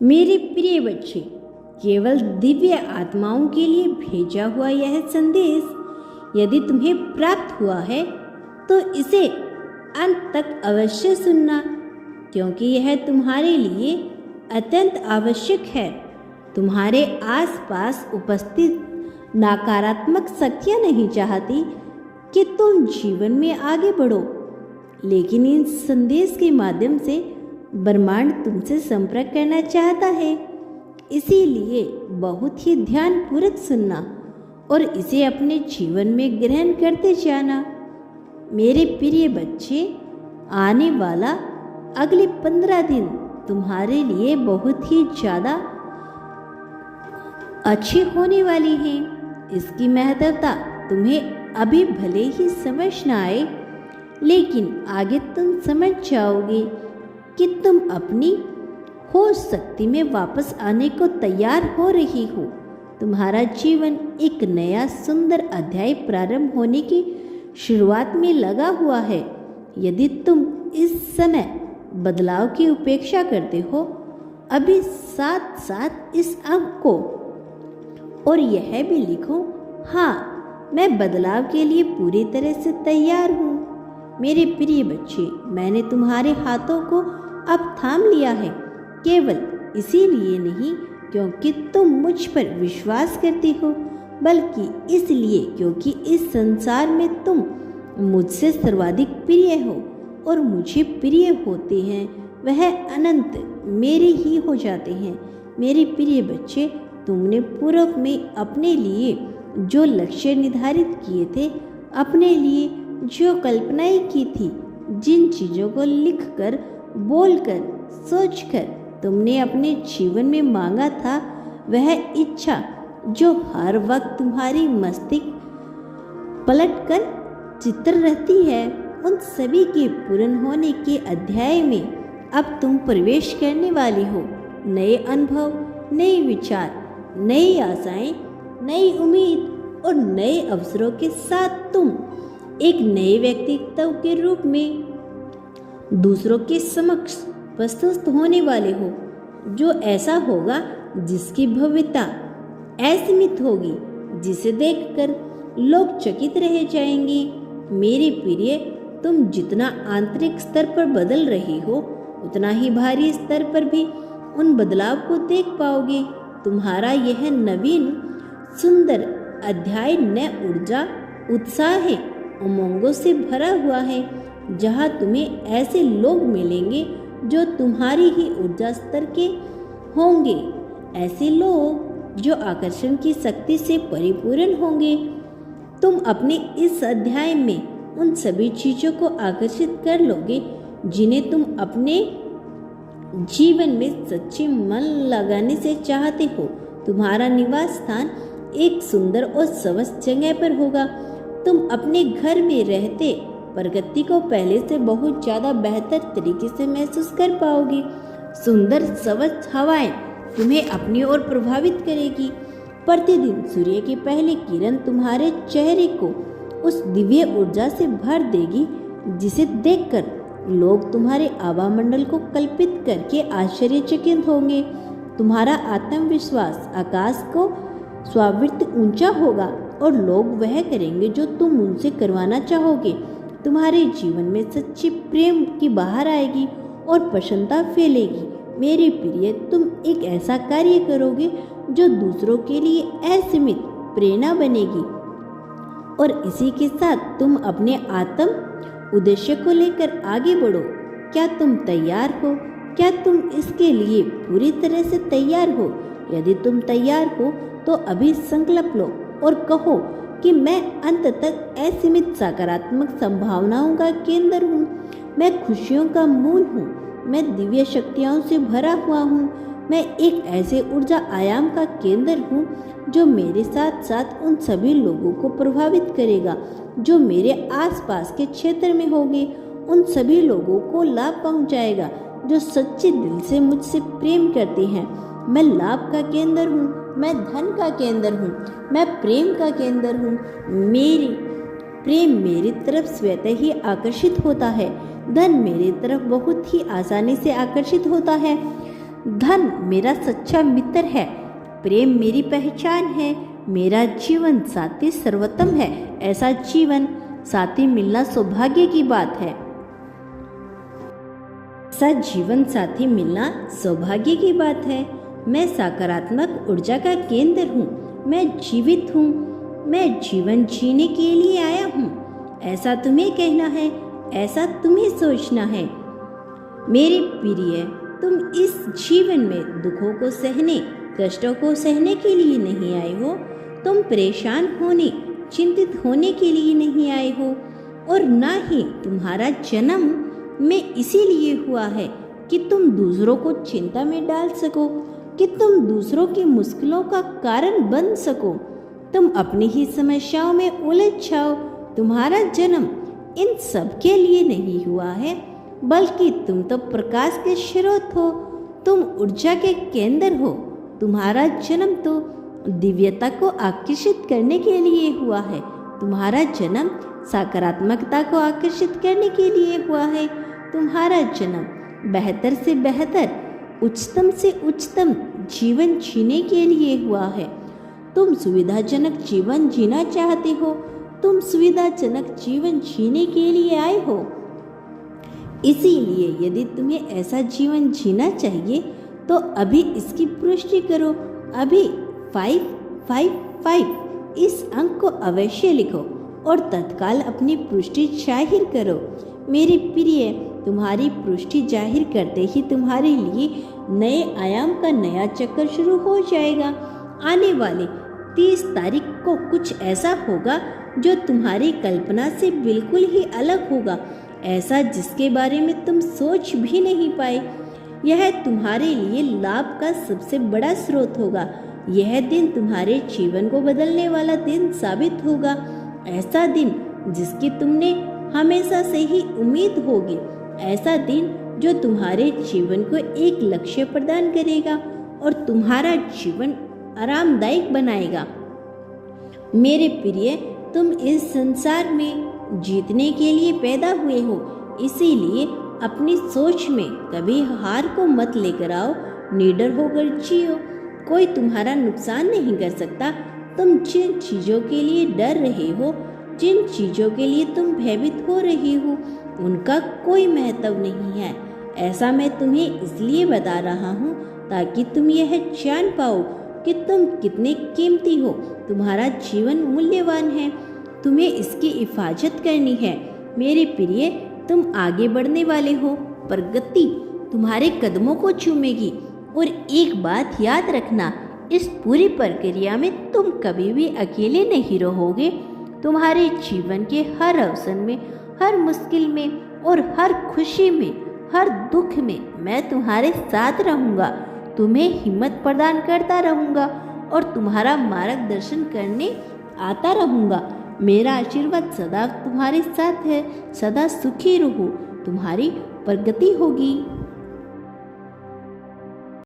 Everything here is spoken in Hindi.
मेरे प्रिय बच्चे, केवल दिव्य आत्माओं के लिए भेजा हुआ यह संदेश यदि तुम्हें प्राप्त हुआ है तो इसे अंत तक अवश्य सुनना, क्योंकि यह तुम्हारे लिए अत्यंत आवश्यक है। तुम्हारे आसपास उपस्थित नकारात्मक शक्तियाँ नहीं चाहती कि तुम जीवन में आगे बढ़ो, लेकिन इन संदेश के माध्यम से ब्रह्मांड तुमसे संपर्क करना चाहता है। इसीलिए बहुत ही ध्यानपूर्वक सुनना और इसे अपने जीवन में ग्रहण करते जाना। मेरे प्रिय बच्चे, आने वाला अगले 15 दिन तुम्हारे लिए बहुत ही ज़्यादा अच्छे होने वाली हैं। इसकी महत्वता तुम्हें अभी भले ही समझ ना आए, लेकिन आगे तुम समझ जाओगे कि तुम अपनी होश शक्ति में वापस आने को तैयार हो रही हो। तुम्हारा जीवन एक नया सुंदर अध्याय प्रारंभ होने की शुरुआत में लगा हुआ है। यदि तुम इस समय बदलाव की उपेक्षा करते हो, अभी साथ साथ इस अंक को और यह भी लिखो, हाँ, मैं बदलाव के लिए पूरी तरह से तैयार हूँ। मेरे प्रिय बच्चे, मैंने तुम्हारे हाथों को अब थाम लिया है, केवल इसीलिए नहीं क्योंकि तुम मुझ पर विश्वास करती हो, बल्कि इसलिए क्योंकि इस संसार में तुम मुझसे सर्वाधिक प्रिय हो और मुझे प्रिय होते हैं वह अनंत मेरे ही हो जाते हैं। मेरे प्रिय बच्चे, तुमने पूर्व में अपने लिए जो लक्ष्य निर्धारित किए थे, अपने लिए जो कल्पनाएं की थी, जिन चीज़ों को लिखकर, बोलकर, सोचकर तुमने अपने जीवन में मांगा था, वह इच्छा जो हर वक्त तुम्हारी मस्तिष्क पलटकर चित्र रहती है, उन सभी के पूर्ण होने के अध्याय में अब तुम प्रवेश करने वाली हो। नए अनुभव, नए विचार, नई आशाएं, नई उम्मीद और नए अवसरों के साथ तुम एक नए व्यक्तित्व के रूप में दूसरों के समक्ष प्रस्तुत होने वाले हो, जो ऐसा होगा जिसकी भव्यता असीमित होगी, जिसे देखकर लोग चकित रह जाएंगे। मेरे प्रिय, तुम जितना आंतरिक स्तर पर बदल रही हो, उतना ही बाहरी स्तर पर भी उन बदलाव को देख पाओगे। तुम्हारा यह नवीन सुंदर अध्याय नई ऊर्जा, उत्साह, उमंगों से भरा हुआ है, जहाँ तुम्हें ऐसे लोग मिलेंगे जो तुम्हारी ही ऊर्जा स्तर के होंगे, ऐसे लोग जो आकर्षण की शक्ति से परिपूर्ण होंगे। तुम अपने इस अध्याय में उन सभी चीज़ों को आकर्षित कर लोगे जिन्हें तुम अपने जीवन में सच्चे मन लगाने से चाहते हो। तुम्हारा निवास स्थान एक सुंदर और स्वस्थ जगह पर होगा। तुम अपने घर में रहते प्रगति को पहले से बहुत ज़्यादा बेहतर तरीके से महसूस कर पाओगे। सुंदर स्वच्छ हवाएं तुम्हें अपनी ओर प्रभावित करेगी। प्रतिदिन सूर्य की पहली किरण तुम्हारे चेहरे को उस दिव्य ऊर्जा से भर देगी, जिसे देखकर लोग तुम्हारे आभामंडल को कल्पित करके आश्चर्यचकित होंगे। तुम्हारा आत्मविश्वास आकाश को स्वावृत्त ऊंचा होगा और लोग वह करेंगे जो तुम उनसे करवाना चाहोगे। तुम्हारे जीवन में सच्ची प्रेम की बाहर आएगी और प्रसन्नता फैलेगी। मेरे प्रिय, तुम एक ऐसा कार्य करोगे जो दूसरों के लिए असीमित प्रेरणा बनेगी, और इसी के साथ तुम अपने आत्म उद्देश्य को लेकर आगे बढ़ो। क्या तुम तैयार हो? क्या तुम इसके लिए पूरी तरह से तैयार हो? यदि तुम तैयार हो तो अभी संकल्प लो और कहो कि मैं अंत तक असीमित सकारात्मक संभावनाओं का केंद्र हूँ। मैं खुशियों का मूल हूँ। मैं दिव्य शक्तियों से भरा हुआ हूँ। मैं एक ऐसे ऊर्जा आयाम का केंद्र हूँ जो मेरे साथ साथ उन सभी लोगों को प्रभावित करेगा जो मेरे आसपास के क्षेत्र में होंगे। उन सभी लोगों को लाभ पहुँचाएगा जो सच्चे दिल से मुझसे प्रेम करते हैं। मैं लाभ का केंद्र हूँ। मैं धन का केंद्र हूँ। मैं प्रेम का केंद्र हूँ। मेरी प्रेम मेरी तरफ स्वतः ही आकर्षित होता है। धन मेरी तरफ बहुत ही आसानी से आकर्षित होता है। धन मेरा सच्चा मित्र है, प्रेम मेरी पहचान है, मेरा जीवन साथी सर्वोत्तम है। ऐसा जीवन साथी मिलना सौभाग्य की बात है। ऐसा जीवन साथी मिलना सौभाग्य की बात है। मैं सकारात्मक ऊर्जा का केंद्र हूँ, मैं जीवित हूँ, मैं जीवन जीने के लिए आया हूँ। ऐसा तुम्हें कहना है, ऐसा तुम्हें सोचना है। मेरे प्रिय, तुम इस जीवन में दुखों को सहने, कष्टों को सहने के लिए नहीं आए हो। तुम परेशान होने, चिंतित होने के लिए नहीं आए हो, और ना ही तुम्हारा जन्म में इसीलिए हुआ है कि तुम दूसरों को चिंता में डाल सको, कि तुम दूसरों की मुश्किलों का कारण बन सको, तुम अपनी ही समस्याओं में उलझ जाओ। तुम्हारा जन्म इन सब के लिए नहीं हुआ है, बल्कि तुम तो प्रकाश के स्रोत हो, तुम ऊर्जा के केंद्र हो। तुम्हारा जन्म तो दिव्यता को आकर्षित करने के लिए हुआ है। तुम्हारा जन्म सकारात्मकता को आकर्षित करने के लिए हुआ है। तुम्हारा जन्म बेहतर से बेहतर, उच्चतम से उच्चतम जीवन जीने के लिए हुआ है। तुम सुविधाजनक जीवन जीना चाहते हो, तुम सुविधाजनक जीवन जीने के लिए आए हो। इसीलिए यदि तुम्हें ऐसा जीवन जीना चाहिए तो अभी इसकी पुष्टि करो। अभी 555 इस अंक को अवश्य लिखो और तत्काल अपनी पुष्टि जाहिर करो। मेरे प्रिय, तुम्हारी पुष्टि जाहिर करते ही तुम्हारे लिए नए आयाम का नया चक्कर शुरू हो जाएगा। आने वाले 30 तारीख को कुछ ऐसा होगा जो तुम्हारी कल्पना से बिल्कुल ही अलग होगा, ऐसा जिसके बारे में तुम सोच भी नहीं पाए। यह तुम्हारे लिए लाभ का सबसे बड़ा स्रोत होगा। यह दिन तुम्हारे जीवन को बदलने वाला दिन साबित होगा। ऐसा दिन जिसकी तुमने हमेशा से ही उम्मीद होगी। ऐसा दिन जो तुम्हारे जीवन को एक लक्ष्य प्रदान करेगा और तुम्हारा जीवन आरामदायक बनाएगा। मेरे प्रिय, तुम इस संसार में जीतने के लिए पैदा हुए हो, इसीलिए अपनी सोच में कभी हार को मत लेकर आओ। निडर होकर जियो, कोई तुम्हारा नुकसान नहीं कर सकता। तुम जिन चीज़ों के लिए डर रहे हो, जिन चीज़ों के लिए तुम भयभीत हो रहे हो, उनका कोई महत्व नहीं है। ऐसा मैं तुम्हें इसलिए बता रहा हूँ ताकि तुम यह जान पाओ कि तुम कितने कीमती हो। तुम्हारा जीवन मूल्यवान है, तुम्हें इसकी हिफाजत करनी है। मेरे प्रिय, तुम आगे बढ़ने वाले हो, प्रगति तुम्हारे कदमों को चूमेगी। और एक बात याद रखना, इस पूरी प्रक्रिया में तुम कभी भी अकेले नहीं रहोगे। तुम्हारे जीवन के हर अवसर में, हर मुश्किल में और हर खुशी में, हर दुख में मैं तुम्हारे साथ रहूँगा, तुम्हें हिम्मत प्रदान करता रहूँगा और तुम्हारा मार्गदर्शन करने आता रहूँगा। मेरा आशीर्वाद सदा तुम्हारे साथ है। सदा सुखी रहो, तुम्हारी प्रगति होगी।